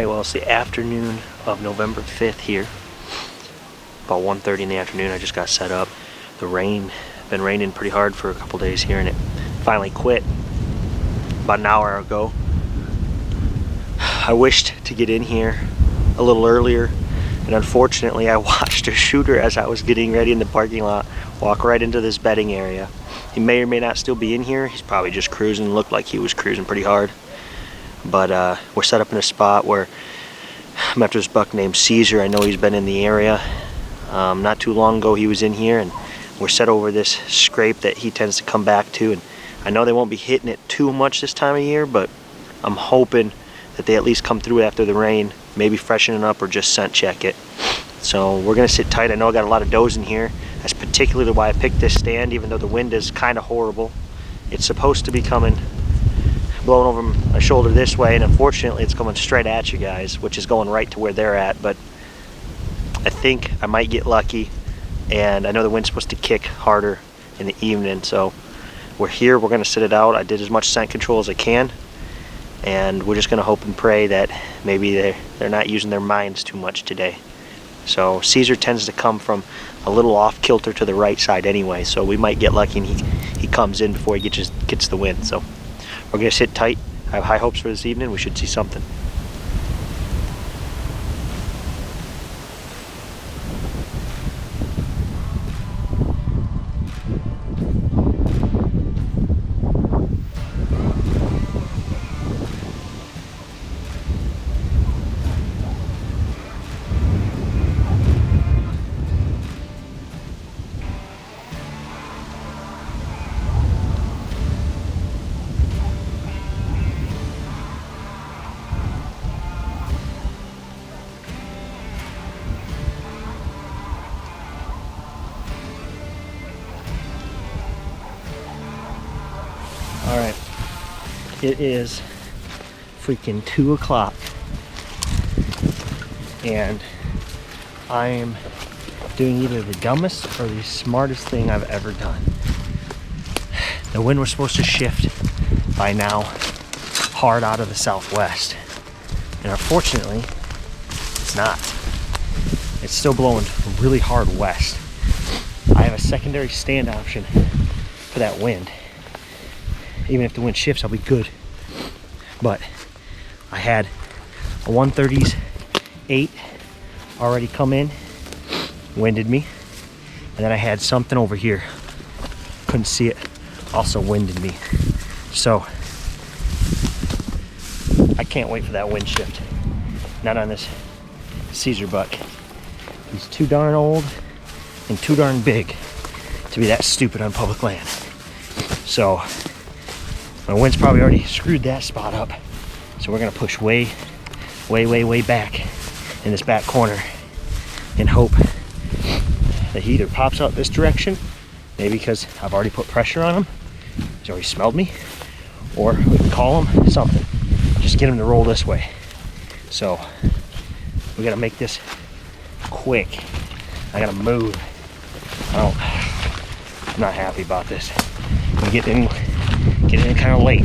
Alright, well, it's the afternoon of November 5th here. About 1:30 in the afternoon. I just got set up. The rain, been raining pretty hard for a couple days here, and it finally quit about an hour ago. I wished to get in here a little earlier, and unfortunately I watched a shooter as I was getting ready in the parking lot walk right into this bedding area. He may or may not still be in here. He's probably just cruising. Looked like he was cruising pretty hard. But we're set up in a spot where I'm after this buck named Caesar. I know he's been in the area. Not too long ago he was in here, and we're set over this scrape that he tends to come back to. And I know they won't be hitting it too much this time of year, but I'm hoping that they at least come through after the rain, maybe freshen it up or just scent check it. So we're gonna sit tight. I know I got a lot of does in here. That's particularly why I picked this stand, even though the wind is kind of horrible. It's supposed to be blowing over my shoulder this way, and unfortunately it's coming straight at you guys, which is going right to where they're at. But I think I might get lucky, and I know the wind's supposed to kick harder in the evening, so we're here. We're going to sit it out. I did as much scent control as I can, and we're just going to hope and pray that maybe they're not using their minds too much today. So Caesar tends to come from a little off kilter to the right side anyway, so we might get lucky and he comes in before he gets the wind. So we're going to sit tight. I have high hopes for this evening. We should see something. All right, it is freaking 2 o'clock, and I am doing either the dumbest or the smartest thing I've ever done. The wind was supposed to shift by now hard out of the southwest, and unfortunately it's not. It's still blowing really hard west. I have a secondary stand option for that wind. Even if the wind shifts, I'll be good. But I had a 130s 8 already come in, winded me, and then I had something over here, couldn't see it, also winded me. So I can't wait for that wind shift. Not on this Caesar buck. He's too darn old and too darn big to be that stupid on public land. So my wind's probably already screwed that spot up. So we're gonna push way back in this back corner and hope that he either pops out this direction, maybe because I've already put pressure on him, he's already smelled me, or we can call him something, just get him to roll this way. So we gotta make this quick. I gotta move. I'm not happy about this. I'm getting in kind of late,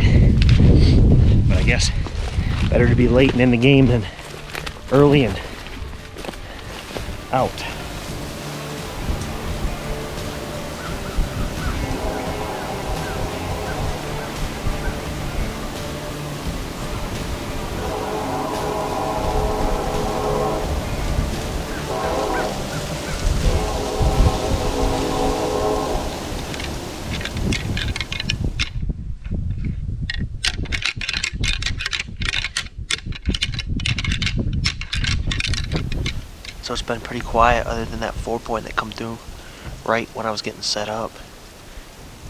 but I guess better to be late and in the game than early and out. So it's been pretty quiet other than that 4-point that come through right when I was getting set up.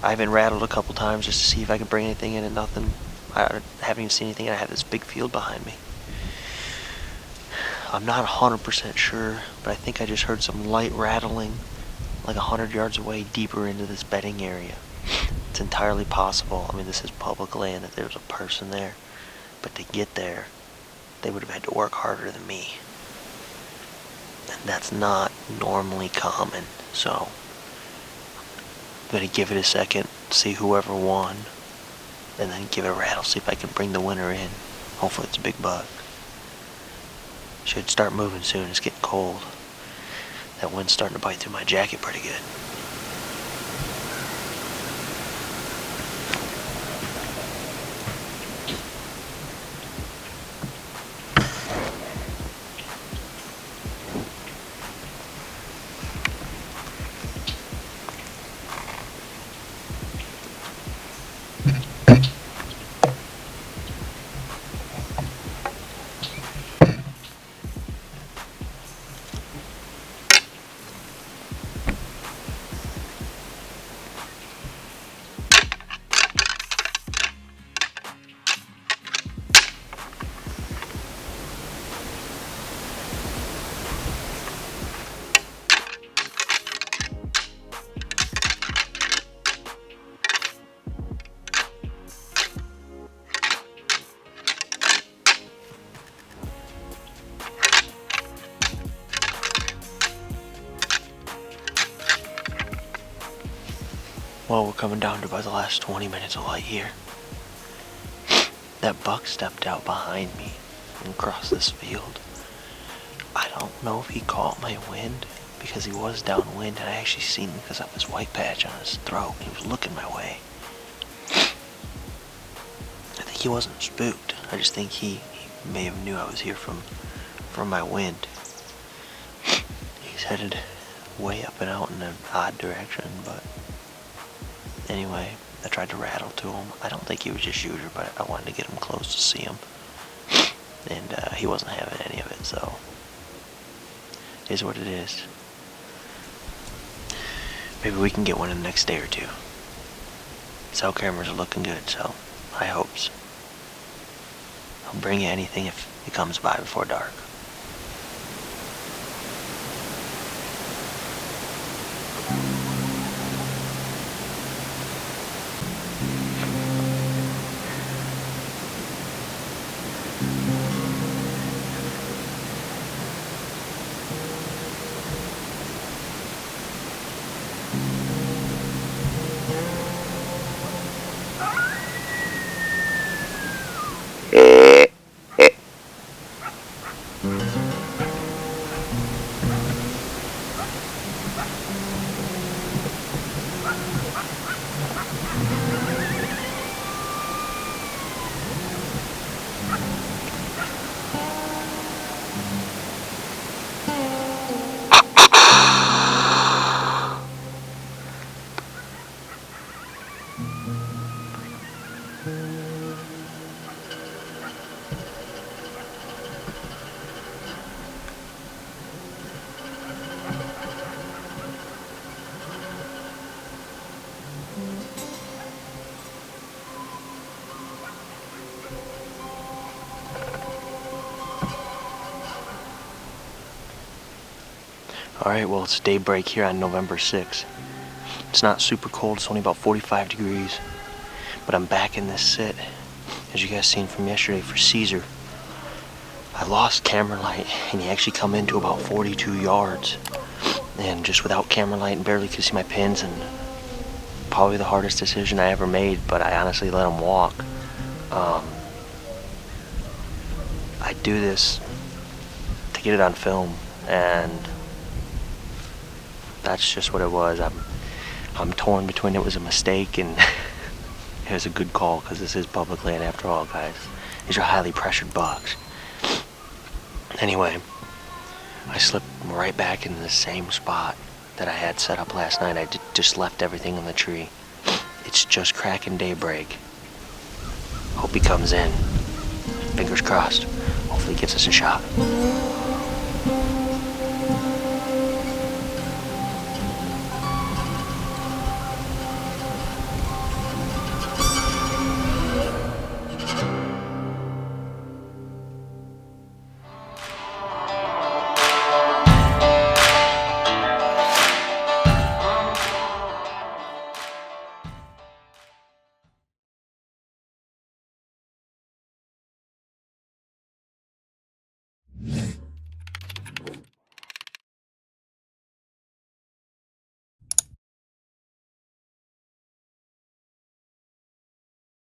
I even rattled a couple times just to see if I could bring anything in, and nothing. I haven't even seen anything, and I had this big field behind me. I'm not 100% sure, but I think I just heard some light rattling like 100 yards away deeper into this bedding area. It's entirely possible. I mean, this is public land, that there's a person there. But to get there, they would have had to work harder than me. And that's not normally common, so I'm gonna give it a second, see whoever won, and then give it a rattle, see if I can bring the winner in. Hopefully it's a big buck. Should start moving soon. It's getting cold. That wind's starting to bite through my jacket pretty good. Well, we're coming down to about the last 20 minutes of light here. That buck stepped out behind me and crossed this field. I don't know if he caught my wind because he was downwind, and I actually seen him because of this white patch on his throat. He was looking my way. I think he wasn't spooked. I just think he may have knew I was here from my wind. He's headed way up and out in an odd direction, but anyway, I tried to rattle to him. I don't think he was a shooter, but I wanted to get him close to see him. And he wasn't having any of it, so it is what it is. Maybe we can get one in the next day or two. Cell cameras are looking good, so high hopes. I'll bring you anything if it comes by before dark. Alright, well, it's daybreak here on November 6th. It's not super cold, it's only about 45 degrees. But I'm back in this sit, as you guys seen from yesterday, for Caesar. I lost camera light, and he actually come into about 42 yards. And just without camera light and barely could see my pins, and probably the hardest decision I ever made, but I honestly let him walk. I do this to get it on film, and that's just what it was. I'm torn between it was a mistake and it was a good call, because this is public land after all, guys. These are highly pressured bucks. Anyway, I slipped right back into the same spot that I had set up last night. I just left everything in the tree. It's just cracking daybreak. Hope he comes in. Fingers crossed. Hopefully he gets us a shot.